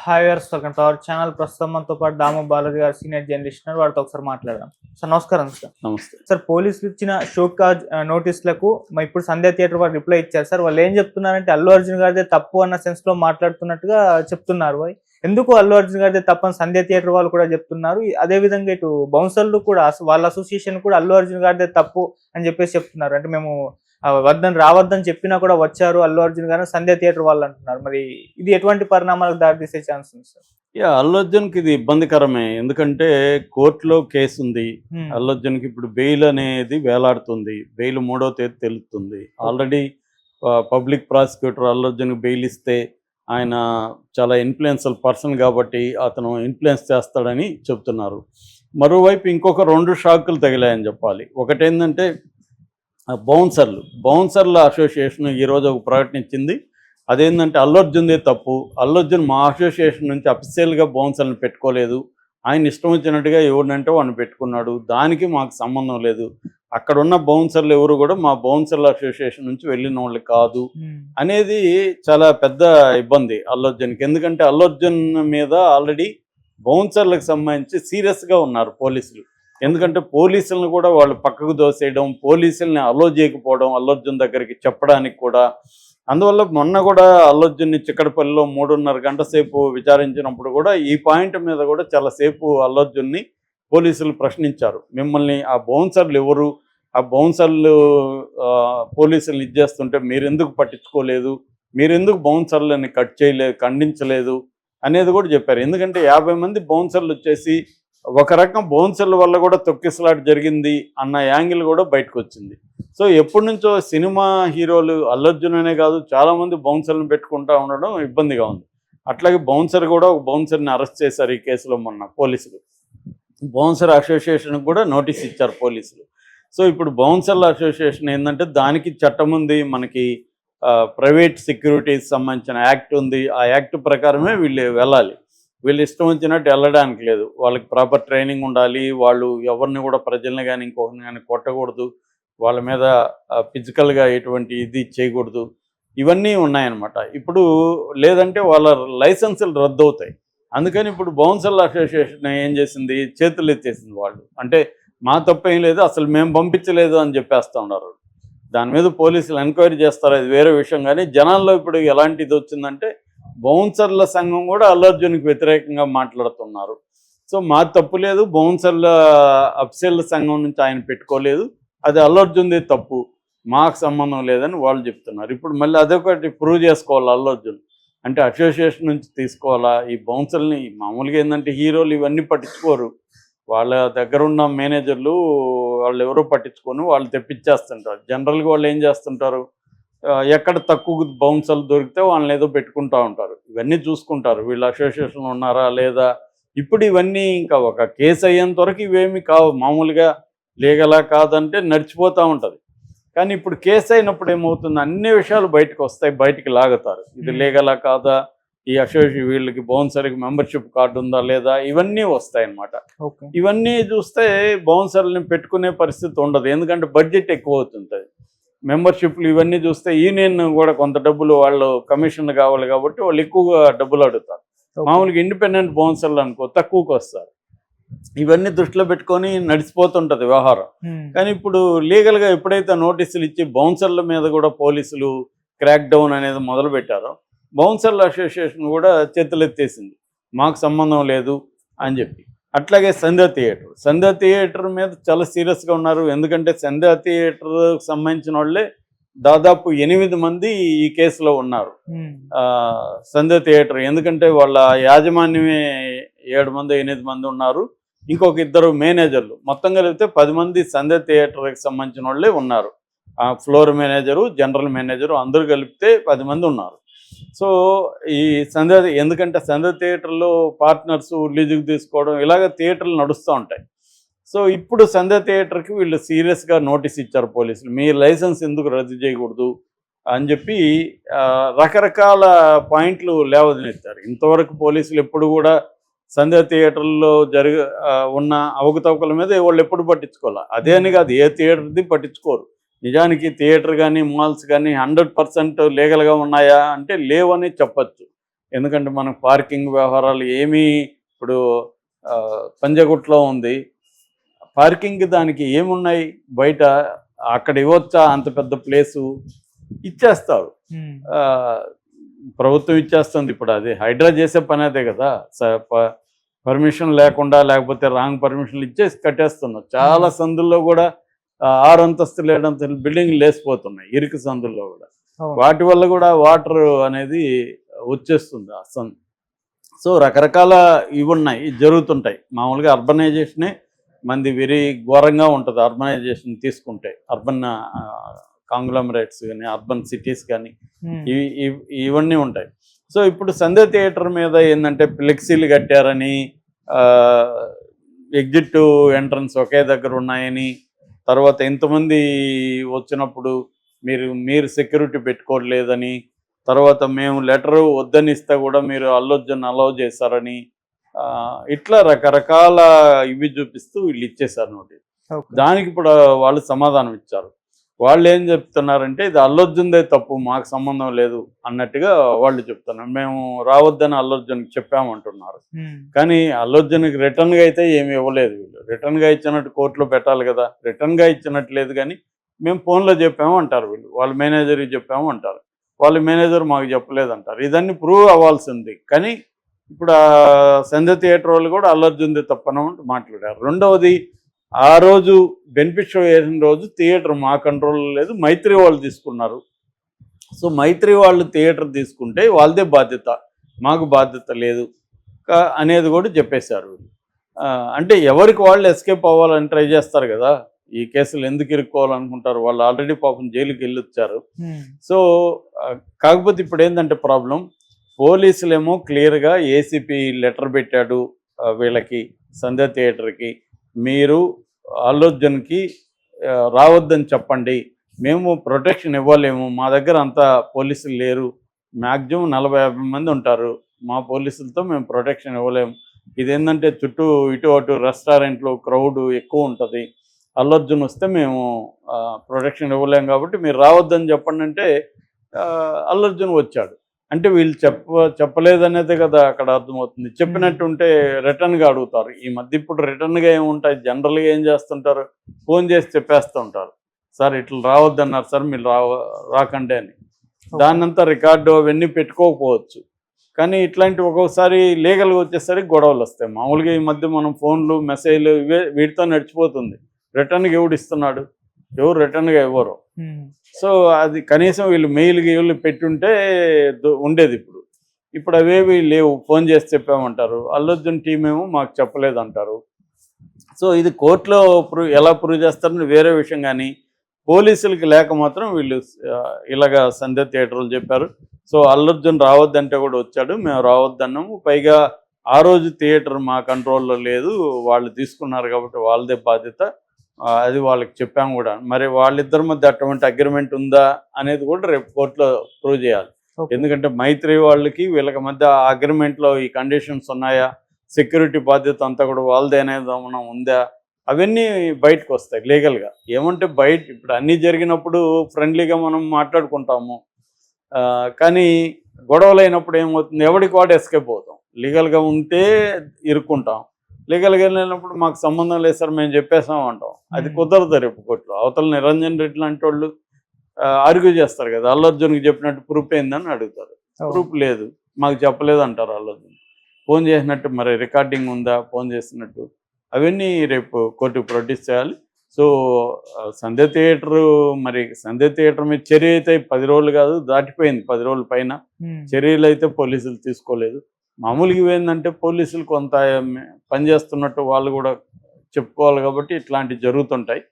Hi viewers, welcome to our channel. ప్రస్తుతం మనతో పాటు దాము బాలాజీ గారు సీనియర్ జర్నలిస్ట్ ఉన్నారు. వారితో ఒకసారి మాట్లాడదాం. సార్ నమస్కారం. సార్ నమస్తే సార్, పోలీసులు ఇచ్చిన షోకాజ్ నోటీసులకు ఇప్పుడు సంధ్య థియేటర్ వారు రిప్లై ఇచ్చారు. సార్ వాళ్ళు ఏం చెప్తున్నారంటే అల్లు అర్జున్ గారిదే తప్పు అన్న సెన్స్ లో మాట్లాడుతున్నట్టుగా చెప్తున్నారు. ఎందుకు అల్లు అర్జున్ గారిదే తప్పని సంధ్య థియేటర్ వాళ్ళు కూడా చెప్తున్నారు. అదే విధంగా ఇటు బౌన్సర్లు కూడా వాళ్ళ అసోసియేషన్ కూడా అల్లు అర్జున్ గారిదే తప్పు అని చెప్పేసి చెప్తున్నారు. అంటే మేము రావద్దని చెప్పినా కూడా వచ్చారు అల్లు అర్జున్ గారు సంధ్య థియేటర్ వాళ్ళు అంటున్నారు. మరి ఇది ఎటువంటి పరిణామాలకు దారితీసే ఛాన్స్ ఉంది సార్? అల్లు అర్జున్కి ఇది ఇబ్బందికరమే. ఎందుకంటే కోర్టులో కేసు ఉంది. అల్లు అర్జున్కి ఇప్పుడు బెయిల్ అనేది వేలాడుతుంది. బెయిల్ 3వ తేదీ తెలుస్తుంది. ఆల్రెడీ పబ్లిక్ ప్రాసిక్యూటర్ అల్లు అర్జున్కి బెయిల్ ఇస్తే ఆయన చాలా ఇన్ఫ్లుయెన్షియల్ పర్సన్ కాబట్టి అతను ఇన్ఫ్లుయెన్స్ చేస్తాడని చెప్తున్నారు. మరోవైపు ఇంకొక 2 షాకులు తగిలాయని చెప్పాలి. ఒకటేంటంటే బౌన్సర్ల అసోసియేషన్ ఈరోజు ఒక ప్రకటన ఇచ్చింది. అదేంటంటే అల్లు అర్జున్దే తప్పు, అల్లు అర్జున్ మా అసోసియేషన్ నుంచి అఫీషియల్గా బౌన్సర్లను పెట్టుకోలేదు, ఆయన ఇష్టం వచ్చినట్టుగా ఎవరినంటే వాడిని పెట్టుకున్నాడు, దానికి మాకు సంబంధం లేదు, అక్కడ ఉన్న బౌన్సర్లు ఎవరు కూడా మా బౌన్సర్ల అసోసియేషన్ నుంచి వెళ్ళిన వాళ్ళు కాదు అనేది చాలా పెద్ద ఇబ్బంది అల్లు అర్జున్కి. ఎందుకంటే అల్లు అర్జున్ మీద ఆల్రెడీ బౌన్సర్లకు సంబంధించి సీరియస్గా ఉన్నారు పోలీసులు. ఎందుకంటే పోలీసులను కూడా వాళ్ళు పక్కకు దోసేయడం, పోలీసుల్ని అలో చేయకపోవడం అల్లు అర్జున్ దగ్గరికి చెప్పడానికి కూడా. అందువల్ల మొన్న కూడా అల్లు అర్జున్ని చిక్కడపల్లిలో 3.5 గంట సేపు విచారించినప్పుడు కూడా ఈ పాయింట్ మీద కూడా చాలాసేపు అల్లు అర్జున్ని పోలీసులు ప్రశ్నించారు. మిమ్మల్ని ఆ బౌన్సర్లు ఎవరు, ఆ బౌన్సర్లు పోలీసులను ఇచ్చేస్తుంటే మీరెందుకు పట్టించుకోలేదు, మీరెందుకు బౌన్సర్లని ఖండించలేదు అనేది కూడా చెప్పారు. ఎందుకంటే 50 మంది బౌన్సర్లు వచ్చేసి ఒక రకం బౌన్సర్ల వల్ల కూడా తొక్కిసలాట జరిగింది అన్న యాంగిల్ కూడా బయటకు వచ్చింది. సో ఎప్పటి నుంచో సినిమా హీరోలు అల్లు అర్జున్ అనే కాదు చాలామంది బౌన్సర్లను పెట్టుకుంటూ ఉండడం ఇబ్బందిగా ఉంది. అట్లాగే బౌన్సర్ కూడా ఒక బౌన్సర్ని అరెస్ట్ చేశారు ఈ కేసులో మొన్న పోలీసులు. బౌన్సర్ అసోసియేషన్కి కూడా నోటీస్ ఇచ్చారు పోలీసులు. సో ఇప్పుడు బౌన్సర్ల అసోసియేషన్ ఏంటంటే దానికి చట్టం ఉంది, మనకి ప్రైవేట్ సెక్యూరిటీస్ సంబంధించిన యాక్ట్ ఉంది. ఆ యాక్ట్ ప్రకారమే వీళ్ళు వెళ్ళాలి. వీళ్ళు ఇష్టం వచ్చినట్టు వెళ్ళడానికి లేదు. వాళ్ళకి ప్రాపర్ ట్రైనింగ్ ఉండాలి. వాళ్ళు ఎవరిని కూడా ప్రజల్ని కానీ ఇంకొకరిని కానీ కొట్టకూడదు, వాళ్ళ మీద ఫిజికల్గా ఎటువంటి ఇది చేయకూడదు, ఇవన్నీ ఉన్నాయన్నమాట. ఇప్పుడు లేదంటే వాళ్ళ లైసెన్సులు రద్దు అవుతాయి. అందుకని ఇప్పుడు బౌన్సర్ల అసోసియేషన్ ఏం చేసింది, చేతులు ఎత్తేసింది. వాళ్ళు అంటే మా తప్పేం లేదు, అసలు మేము పంపించలేదు అని చెప్పేస్తూ ఉన్నారు. దాని మీద పోలీసులు ఎంక్వైరీ చేస్తారు, అది వేరే విషయం. కానీ జనాల్లో ఇప్పుడు ఎలాంటి ఇది వచ్చిందంటే బౌన్సర్ల సంఘం కూడా అల్లు అర్జున్కి వ్యతిరేకంగా మాట్లాడుతున్నారు. సో మా తప్పు లేదు, బౌన్సర్ల అఫీషియల్ సంఘం నుంచి ఆయన పెట్టుకోలేదు, అది అల్లు అర్జున్దే తప్పు, మాకు సంబంధం లేదని వాళ్ళు చెప్తున్నారు. ఇప్పుడు మళ్ళీ అదొకటి ప్రూవ్ చేసుకోవాలి అల్లు అర్జున్. అంటే అసోసియేషన్ నుంచి తీసుకోవాలా ఈ బౌన్సర్ని? మామూలుగా ఏంటంటే హీరోలు ఇవన్నీ పట్టించుకోరు, వాళ్ళ దగ్గర ఉన్న మేనేజర్లు వాళ్ళు ఎవరో పట్టించుకొని వాళ్ళు తెప్పించేస్తుంటారు. జనరల్గా వాళ్ళు ఏం చేస్తుంటారు, ఎక్కడ తక్కువ బౌన్సర్లు దొరికితే వాళ్ళని ఏదో పెట్టుకుంటూ ఉంటారు. ఇవన్నీ చూసుకుంటారు వీళ్ళు అసోసియేషన్ ఉన్నారా లేదా. ఇప్పుడు ఇవన్నీ ఇంకా ఒక కేసు అయ్యేంత వరకు ఇవేమి కావు, మామూలుగా లీగలా కాదంటే నడిచిపోతూ ఉంటుంది. కానీ ఇప్పుడు కేసు అయినప్పుడు ఏమవుతుంది, అన్ని విషయాలు బయటకు వస్తాయి, బయటికి లాగుతారు. ఇది లీగలా కాదా, ఈ అసోసియేషన్ వీళ్ళకి బౌన్సర్కి మెంబర్షిప్ కార్డు ఉందా లేదా, ఇవన్నీ వస్తాయన్నమాట. ఇవన్నీ చూస్తే బౌన్సర్ని పెట్టుకునే పరిస్థితి ఉండదు, ఎందుకంటే బడ్జెట్ ఎక్కువ అవుతుంటుంది. మెంబర్షిప్లు ఇవన్నీ చూస్తే యూనియన్ కూడా కొంత డబ్బులు వాళ్ళు కమిషన్ కావాలి కాబట్టి వాళ్ళు ఎక్కువగా డబ్బులు అడుగుతారు. మామూలుగా ఇండిపెండెంట్ బౌన్సర్లు అనుకో తక్కువకి వస్తారు. ఇవన్నీ దృష్టిలో పెట్టుకొని నడిచిపోతుంటుంది వ్యవహారం. కానీ ఇప్పుడు లీగల్గా ఎప్పుడైతే నోటీసులు ఇచ్చి బౌన్సర్ల మీద కూడా పోలీసులు క్రాక్ డౌన్ అనేది మొదలు పెట్టారో బౌన్సర్ల అసోసియేషన్ కూడా చేతులెత్తేసింది, మాకు సంబంధం లేదు అని చెప్పి. అట్లాగే సంధ్య థియేటర్ మీద చాలా సీరియస్గా ఉన్నారు. ఎందుకంటే సంధ్య థియేటర్కి సంబంధించిన వాళ్ళే దాదాపు 8 మంది ఈ కేసులో ఉన్నారు. సంధ్య థియేటర్ ఎందుకంటే వాళ్ళ యాజమాన్యమే 7 మంది 8 మంది ఉన్నారు, ఇంకొక 2 మేనేజర్లు, మొత్తం కలిపితే 10 మంది సంధ్య థియేటర్కి సంబంధించిన వాళ్ళే ఉన్నారు. ఫ్లోర్ మేనేజరు, జనరల్ మేనేజరు అందరూ కలిపితే 10 మంది ఉన్నారు. సో ఈ ఎందుకంటే సంధ్య థియేటర్లో పార్ట్నర్స్ లీజుకు తీసుకోవడం ఇలాగ థియేటర్లు నడుస్తూ ఉంటాయి. సో ఇప్పుడు సంధ్య థియేటర్కి వీళ్ళు సీరియస్గా నోటీస్ ఇచ్చారు పోలీసులు, మీ లైసెన్స్ ఎందుకు రద్దు చేయకూడదు అని చెప్పి రకరకాల పాయింట్లు లేవనెత్తారు. ఇంతవరకు పోలీసులు ఎప్పుడు కూడా సంధ్య థియేటర్లో ఉన్న అవకతవకల మీద వాళ్ళు ఎప్పుడు పట్టించుకోవాలి. అదే అని కాదు, ఏ థియేటర్ది పట్టించుకోరు. నిజానికి థియేటర్ కానీ మాల్స్ కానీ 100% లీగల్గా ఉన్నాయా అంటే లేవని చెప్పచ్చు. ఎందుకంటే మనం పార్కింగ్ వ్యవహారాలు ఏమీ ఇప్పుడు పంజగుట్లో ఉంది, పార్కింగ్ దానికి ఏమున్నాయి బయట, అక్కడ ఇవ్వచ్చా అంత పెద్ద ప్లేసు? ఇచ్చేస్తారు, ప్రభుత్వం ఇచ్చేస్తుంది. ఇప్పుడు అది హైడ్రా చేసే పని అదే కదా, పర్మిషన్ లేకుండా లేకపోతే రాంగ్ పర్మిషన్లు ఇచ్చేసి కట్టేస్తున్నారు. చాలా సందుల్లో కూడా 6 అంతస్తులు 7 అంతస్తులు బిల్డింగ్లు లేసిపోతున్నాయి ఇరుకు సందుల్లో కూడా. వాటి వల్ల కూడా వాటర్ అనేది వచ్చేస్తుంది ఆ సందు. సో రకరకాల ఇవి ఉన్నాయి, జరుగుతుంటాయి. మామూలుగా అర్బనైజేషనే మంది వెరీ ఘోరంగా ఉంటుంది అర్బనైజేషన్ తీసుకుంటే. అర్బన్ కాంగ్లోమరేట్స్ కానీ అర్బన్ సిటీస్ కానీ ఇవన్నీ ఉంటాయి. సో ఇప్పుడు సంధ్య థియేటర్ మీద ఏంటంటే ఫ్లెక్సీలు కట్టారని, ఎగ్జిట్ ఎంట్రన్స్ ఒకే దగ్గర ఉన్నాయని, తర్వాత ఇంతమంది వచ్చినప్పుడు మీరు సెక్యూరిటీ పెట్టుకోవట్లేదని, తర్వాత మేము లెటరు వద్దని ఇస్తే కూడా మీరు అల్లు అర్జున్ అలౌ చేశారని, ఇట్లా రకరకాల ఇవి చూపిస్తూ వీళ్ళు ఇచ్చేశారు నోటీస్. దానికి ఇప్పుడు వాళ్ళు సమాధానం ఇచ్చారు. వాళ్ళు ఏం చెప్తున్నారంటే ఇది అల్లు అర్జున్దే తప్పు, మాకు సంబంధం లేదు అన్నట్టుగా వాళ్ళు చెప్తున్నారు. మేము రావద్దని అల్లు అర్జున్కి చెప్పామంటున్నారు. కానీ అల్లు అర్జున్కి రిటర్న్గా అయితే ఏమి ఇవ్వలేదు వీళ్ళు. రిటర్న్గా ఇచ్చినట్టు కోర్టులో పెట్టాలి కదా, రిటర్న్గా ఇచ్చినట్టు లేదు. కానీ మేము ఫోన్లో చెప్పాము అంటారు వీళ్ళు, వాళ్ళ మేనేజర్కి చెప్పాము అంటారు, వాళ్ళ మేనేజర్ మాకు చెప్పలేదు అంటారు. ఇదన్నీ ప్రూవ్ అవ్వాల్సింది. కానీ ఇప్పుడు సంధ్య థియేటర్ వాళ్ళు కూడా అల్లు అర్జున్దే తప్పని మాట్లాడారు. రెండవది, ఆ రోజు బెనిఫిట్ షో వేసిన రోజు థియేటర్ మా కంట్రోల్లో లేదు, మైత్రి వాళ్ళు తీసుకున్నారు. సో మైత్రి వాళ్ళు థియేటర్ తీసుకుంటే వాళ్ళదే బాధ్యత, మాకు బాధ్యత లేదు అనేది కూడా చెప్పేశారు. అంటే ఎవరికి వాళ్ళు ఎస్కేప్ అవ్వాలని ట్రై చేస్తారు కదా, ఈ కేసులు ఎందుకు ఇరుక్కోవాలనుకుంటారు, వాళ్ళు ఆల్రెడీ పాపం జైలుకి వెళ్ళొచ్చారు. సో కాకపోతే ఇప్పుడు ఏంటంటే ప్రాబ్లం, పోలీసులేమో క్లియర్గా ఏసీపీ లెటర్ పెట్టాడు వీళ్ళకి, సంధ్య థియేటర్కి, మీరు అల్లు అర్జున్కి రావద్దని చెప్పండి, మేము ప్రొటెక్షన్ ఇవ్వలేము, మా దగ్గర అంతా పోలీసులు లేరు, మ్యాక్సిమం 40-50 మంది ఉంటారు, మా పోలీసులతో మేము ప్రొటెక్షన్ ఇవ్వలేము. ఇదేంటంటే చుట్టూ ఇటు అటు రెస్టారెంట్లు క్రౌడ్ ఎక్కువ ఉంటుంది, అల్లు అర్జున్ వస్తే మేము ప్రొటెక్షన్ ఇవ్వలేము, కాబట్టి మీరు రావద్దని చెప్పండి అంటే అల్లు అర్జున్ వచ్చాడు. అంటే వీళ్ళు చెప్పలేదనేదే కదా అక్కడ అర్థమవుతుంది. చెప్పినట్టుంటే రిటర్న్గా అడుగుతారు. ఈ మధ్య ఇప్పుడు రిటర్న్గా ఏముంటాయి, జనరల్గా ఏం చేస్తుంటారు, ఫోన్ చేసి చెప్పేస్తూ ఉంటారు, సార్ ఇట్లా రావద్దన్నారు సార్, మీరు రాకండి అని. దాన్నంతా రికార్డు అవన్నీ పెట్టుకోకపోవచ్చు. కానీ ఇట్లాంటి ఒక్కొక్కసారి లీగల్గా వచ్చేసరికి గొడవలు వస్తాయి. మామూలుగా ఈ మధ్య మనం ఫోన్లు మెసేజ్లు వీటితో నడిచిపోతుంది. రిటర్న్గా ఎవడు ఇస్తున్నాడు, ఎవరు రిటర్న్గా ఇవ్వరు. సో అది కనీసం వీళ్ళు మెయిల్కి వీళ్ళు పెట్టుంటే ఉండేది. ఇప్పుడు అవేవి లేవు, ఫోన్ చేసి చెప్పామంటారు, అల్లు అర్జున్ టీం ఏమో మాకు చెప్పలేదు అంటారు. సో ఇది కోర్టులో ఎలా ప్రూవ్ చేస్తారని వేరే విషయం. కానీ పోలీసులకి లేక మాత్రం వీళ్ళు ఇలాగా సంధ్య థియేటర్లు చెప్పారు. సో అల్లు అర్జున్ రావద్దంటే కూడా వచ్చాడు, మేము రావద్దన్నాము, పైగా ఆ రోజు థియేటర్ మా కంట్రోల్లో లేదు, వాళ్ళు తీసుకున్నారు కాబట్టి వాళ్ళదే బాధ్యత, అది వాళ్ళకి చెప్పాము కూడా. మరి వాళ్ళిద్దరి మధ్య అటువంటి అగ్రిమెంట్ ఉందా అనేది కూడా రేపు కోర్టులో ప్రూవ్ చేయాలి. ఎందుకంటే మైత్రి వాళ్ళకి వీళ్ళకి మధ్య ఆ అగ్రిమెంట్లో ఈ కండిషన్స్ ఉన్నాయా, సెక్యూరిటీ బాధ్యత అంతా కూడా వాళ్ళదే అనేది ఏమైనా ఉందా, అవన్నీ బయటకు వస్తాయి లీగల్గా. ఏమంటే బయట ఇప్పుడు అన్నీ జరిగినప్పుడు ఫ్రెండ్లీగా మనం మాట్లాడుకుంటాము, కానీ గొడవలు అయినప్పుడు ఏమవుతుంది, ఎవరికి వాడు ఎస్కేప్ అవుతాం. లీగల్గా ఉంటే ఇరుక్కుంటాం, లీగల్గా వెళ్ళినప్పుడు మాకు సంబంధం లేదు సార్ మేము చెప్పేసాం అంటాం. అది కుదరదు రేపు కోర్టులో. అవతల నిరంజన్ రెడ్డి లాంటి వాళ్ళు ఆర్గ్యూ చేస్తారు కదా, అల్లు అర్జున్కి చెప్పినట్టు ప్రూఫ్ ఏందని అడుగుతారు, ప్రూఫ్ లేదు మాకు చెప్పలేదు అంటారు అల్లు అర్జున్. ఫోన్ చేసినట్టు మరి రికార్డింగ్ ఉందా, ఫోన్ చేసినట్టు, అవన్నీ రేపు కోర్టుకు ప్రొడ్యూస్ చేయాలి. సో సంధ్య థియేటర్ మీద చర్య అయితే 10 రోజులు కాదు, దాటిపోయింది 10 రోజుల పైన. చర్యలు అయితే పోలీసులు తీసుకోలేదు. మామూలుగా ఇవేంటంటే పోలీసులు కొంత పనిచేస్తున్నట్టు వాళ్ళు కూడా చెప్పుకోవాలి కాబట్టి ఇట్లాంటివి జరుగుతుంటాయి.